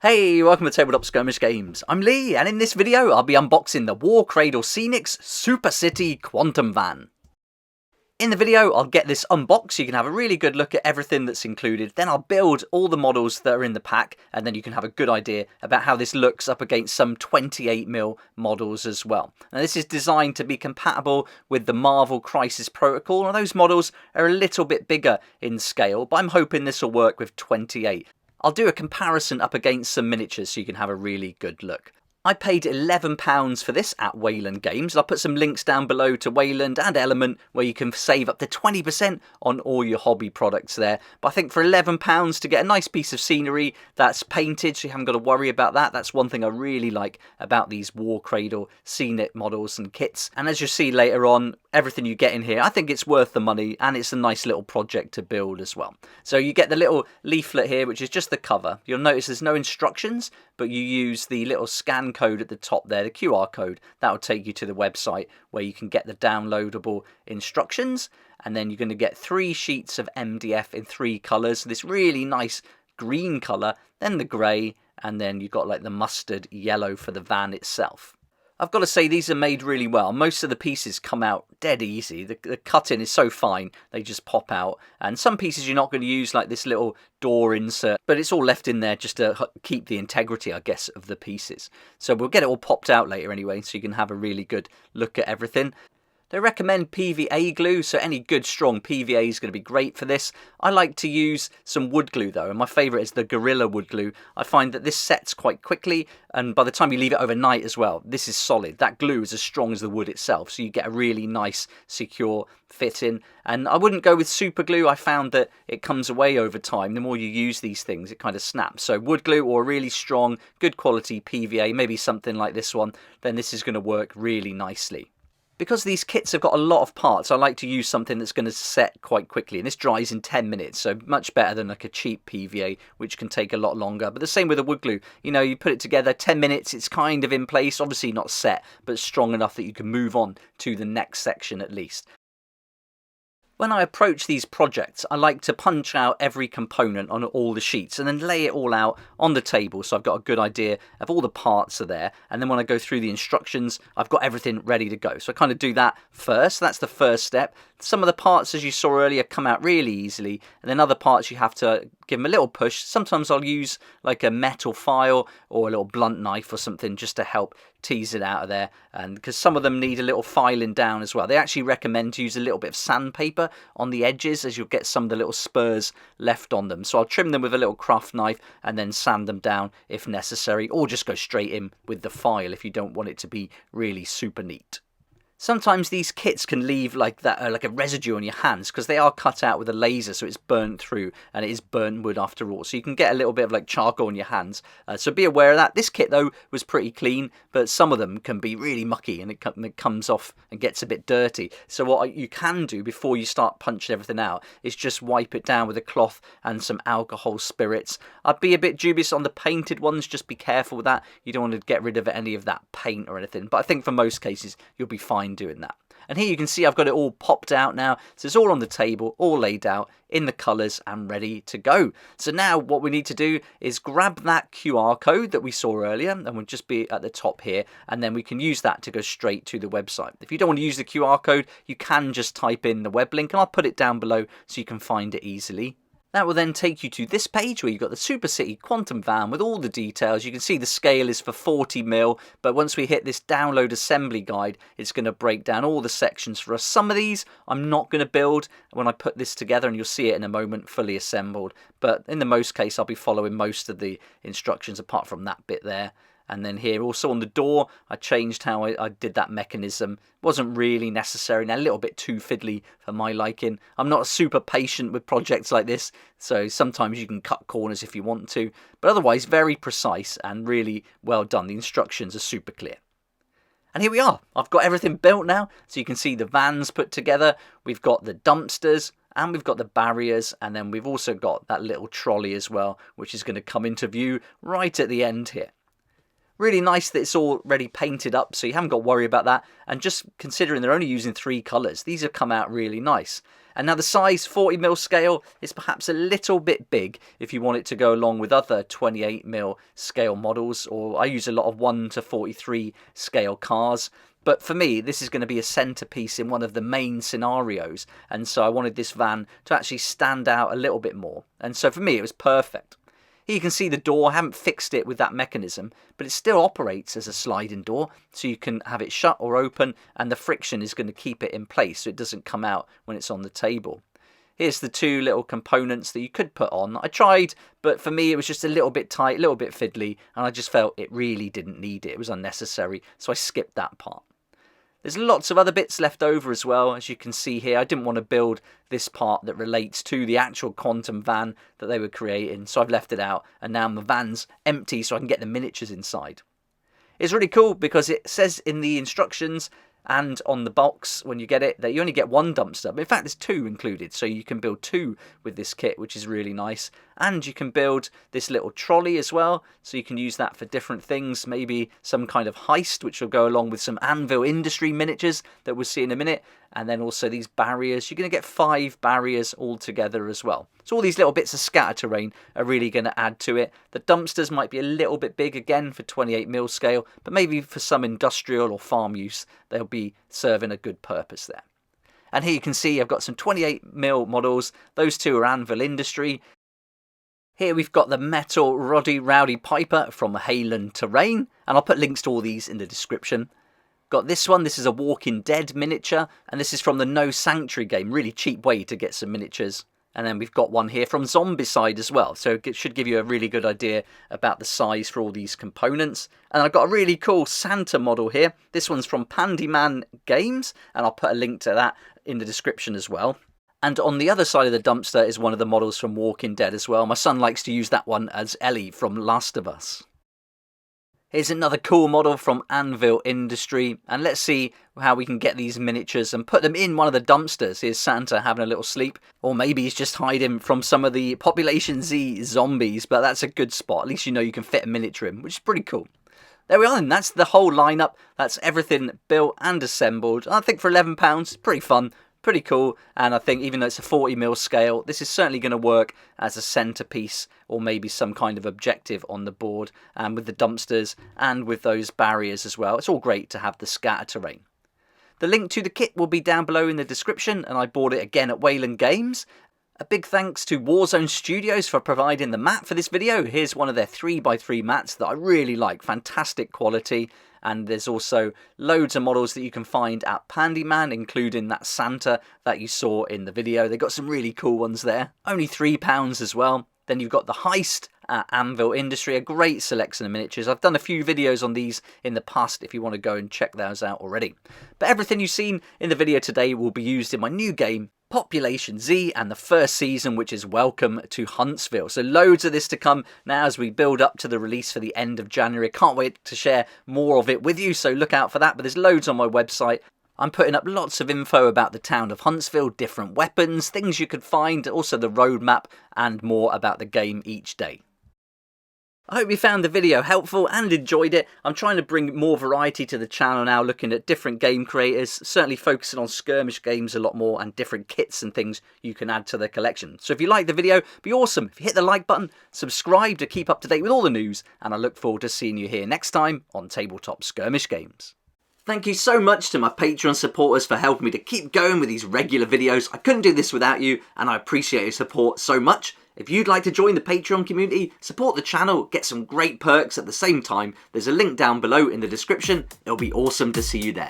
Hey, welcome to Tabletop Skirmish Games. I'm Lee, and in this video I'll be unboxing the War Cradle Scenics Super City Quantum Van. In the video I'll get this unboxed so you can have a really good look at everything that's included, then I'll build all the models that are in the pack, and then you can have a good idea about how this looks up against some 28mm models as well. Now this is designed to be compatible with the Marvel Crisis Protocol, and those models are a little bit bigger in scale, but I'm hoping this will work with 28. I'll do a comparison up against some miniatures so you can have a really good look. I paid £11 for this at Wayland Games. I'll put some links down below to Wayland and Element where you can save up to 20% on all your hobby products there. But I think for £11 to get a nice piece of scenery that's painted so you haven't got to worry about that. That's one thing I really like about these War Cradle Scenic models and kits. And as you'll see later on, everything you get in here, I think it's worth the money, and it's a nice little project to build as well. So you get the little leaflet here, which is just the cover. You'll notice there's no instructions, but you use the little scan code at the top there, the QR code. That will take you to the website where you can get the downloadable instructions, and then you're going to get 3 sheets of MDF in 3 colours. This really nice green colour, then the grey, and then you've got like the mustard yellow for the van itself. I've got to say these are made really well. Most of the pieces come out dead easy. The cutting is so fine, they just pop out. And some pieces you're not going to use, like this little door insert, but it's all left in there just to keep the integrity, I guess, of the pieces. So we'll get it all popped out later anyway, so you can have a really good look at everything. They recommend PVA glue, so any good strong PVA is going to be great for this. I like to use some wood glue though, and my favourite is the Gorilla wood glue. I find that this sets quite quickly, and by the time you leave it overnight as well, this is solid. That glue is as strong as the wood itself, so you get a really nice, secure fit in. And I wouldn't go with super glue. I found that it comes away over time. The more you use these things, it kind of snaps. So wood glue or a really strong, good quality PVA, maybe something like this one, then this is going to work really nicely. Because these kits have got a lot of parts, I like to use something that's going to set quite quickly, and this dries in 10 minutes, so much better than like a cheap PVA, which can take a lot longer. But the same with the wood glue, you know, you put it together, 10 minutes, it's kind of in place, obviously not set, but strong enough that you can move on to the next section at least. When I approach these projects, I like to punch out every component on all the sheets and then lay it all out on the table so I've got a good idea of all the parts are there. And then when I go through the instructions, I've got everything ready to go. So I kind of do that first. That's the first step. Some of the parts, as you saw earlier, come out really easily, and then other parts you have to give them a little push. Sometimes I'll use like a metal file or a little blunt knife or something just to help tease it out of there, and because some of them need a little filing down as well. They actually recommend to use a little bit of sandpaper on the edges, as you'll get some of the little spurs left on them. So I'll trim them with a little craft knife and then sand them down if necessary, or just go straight in with the file if you don't want it to be really super neat. Sometimes these kits can leave like that, like a residue on your hands, because they are cut out with a laser, so it's burnt through, and it is burnt wood after all. So you can get a little bit of like charcoal on your hands. So be aware of that. This kit though was pretty clean, but some of them can be really mucky, and it comes off and gets a bit dirty. So what you can do before you start punching everything out is just wipe it down with a cloth and some alcohol spirits. I'd be a bit dubious on the painted ones. Just be careful with that. You don't want to get rid of any of that paint or anything. But I think for most cases you'll be fine doing that. And here you can see I've got it all popped out now, so it's all on the table, all laid out in the colours and ready to go. So now what we need to do is grab that QR code that we saw earlier, and we'll just be at the top here, and then we can use that to go straight to the website. If you don't want to use the QR code, you can just type in the web link, and I'll put it down below so you can find it easily. That will then take you to this page where you've got the Super City Quantum Van with all the details. You can see the scale is for 40mm, but once we hit this download assembly guide, it's going to break down all the sections for us. Some of these I'm not going to build when I put this together, and you'll see it in a moment fully assembled. But in the most case, I'll be following most of the instructions apart from that bit there. And then here also on the door, I changed how I did that mechanism. Wasn't really necessary, and a little bit too fiddly for my liking. I'm not super patient with projects like this, so sometimes you can cut corners if you want to. But otherwise, very precise and really well done. The instructions are super clear. And here we are. I've got everything built now, so you can see the vans put together. We've got the dumpsters, and we've got the barriers, and then we've also got that little trolley as well, which is going to come into view right at the end here. Really nice that it's already painted up, so you haven't got to worry about that. And just considering they're only using 3 colours, these have come out really nice. And now the size 40mm scale is perhaps a little bit big if you want it to go along with other 28mm scale models, or I use a lot of 1:43 scale cars. But for me, this is going to be a centerpiece in one of the main scenarios, and so I wanted this van to actually stand out a little bit more. And so for me, it was perfect. Here you can see the door. I haven't fixed it with that mechanism, but it still operates as a sliding door, so you can have it shut or open, and the friction is going to keep it in place so it doesn't come out when it's on the table. Here's the 2 little components that you could put on. I tried, but for me it was just a little bit tight, a little bit fiddly, and I just felt it really didn't need it. It was unnecessary, so I skipped that part. There's lots of other bits left over as well, as you can see here. I didn't want to build this part that relates to the actual quantum van that they were creating, so I've left it out, and now my van's empty so I can get the miniatures inside. It's really cool because it says in the instructions and on the box when you get it that you only get 1 dumpster. But in fact, there's 2 included, so you can build 2 with this kit, which is really nice. And you can build this little trolley as well, so you can use that for different things, maybe some kind of heist, which will go along with some Anvil Industry miniatures that we'll see in a minute. And then also these barriers. You're going to get 5 barriers all together as well. So all these little bits of scatter terrain are really going to add to it. The dumpsters might be a little bit big again for 28mm scale, but maybe for some industrial or farm use, they'll be serving a good purpose there. And here you can see I've got some 28mm models. Those 2 are Anvil Industry. Here we've got the metal Roddy Rowdy Piper from Hayland Terrain, and I'll put links to all these in the description. Got this one, this is a Walking Dead miniature, and this is from the No Sanctuary game, really cheap way to get some miniatures. And then we've got one here from Zombicide as well, so it should give you a really good idea about the size for all these components. And I've got a really cool Santa model here. This one's from Pandyman Games, and I'll put a link to that in the description as well. And on the other side of the dumpster is one of the models from Walking Dead as well. My son likes to use that one as Ellie from Last of Us. Here's another cool model from Anvil Industry, and let's see how we can get these miniatures and put them in one of the dumpsters. Here's Santa having a little sleep, or maybe he's just hiding from some of the Population Z zombies, but that's a good spot. At least you know you can fit a miniature in, which is pretty cool. There we are, and that's the whole lineup. That's everything built and assembled. I think for £11, pretty fun. Pretty cool, and I think even though it's a 40mm scale, this is certainly going to work as a centerpiece or maybe some kind of objective on the board, and with the dumpsters and with those barriers as well. It's all great to have the scatter terrain. The link to the kit will be down below in the description, and I bought it again at Wayland Games. A big thanks to Warzone Studios for providing the mat for this video. Here's one of their 3x3 mats that I really like, fantastic quality. And there's also loads of models that you can find at Pandyman, including that Santa that you saw in the video. They've got some really cool ones there. Only £3 as well. Then you've got the Heist at Anvil Industry, a great selection of miniatures. I've done a few videos on these in the past if you want to go and check those out already. But everything you've seen in the video today will be used in my new game, Population Z, and the first season, which is Welcome to Huntsville. So loads of this to come now as we build up to the release for the end of January. Can't wait to share more of it with you, so look out for that. But there's loads on my website. I'm putting up lots of info about the town of Huntsville, different weapons, things you could find, also the roadmap, and more about the game each day. I hope you found the video helpful and enjoyed it. I'm trying to bring more variety to the channel now, looking at different game creators, certainly focusing on skirmish games a lot more and different kits and things you can add to the collection. So if you liked the video, it'd be awesome if you hit the like button, subscribe to keep up to date with all the news, and I look forward to seeing you here next time on Tabletop Skirmish Games. Thank you so much to my Patreon supporters for helping me to keep going with these regular videos. I couldn't do this without you, and I appreciate your support so much. If you'd like to join the Patreon community, support the channel, get some great perks at the same time, there's a link down below in the description. It'll be awesome to see you there.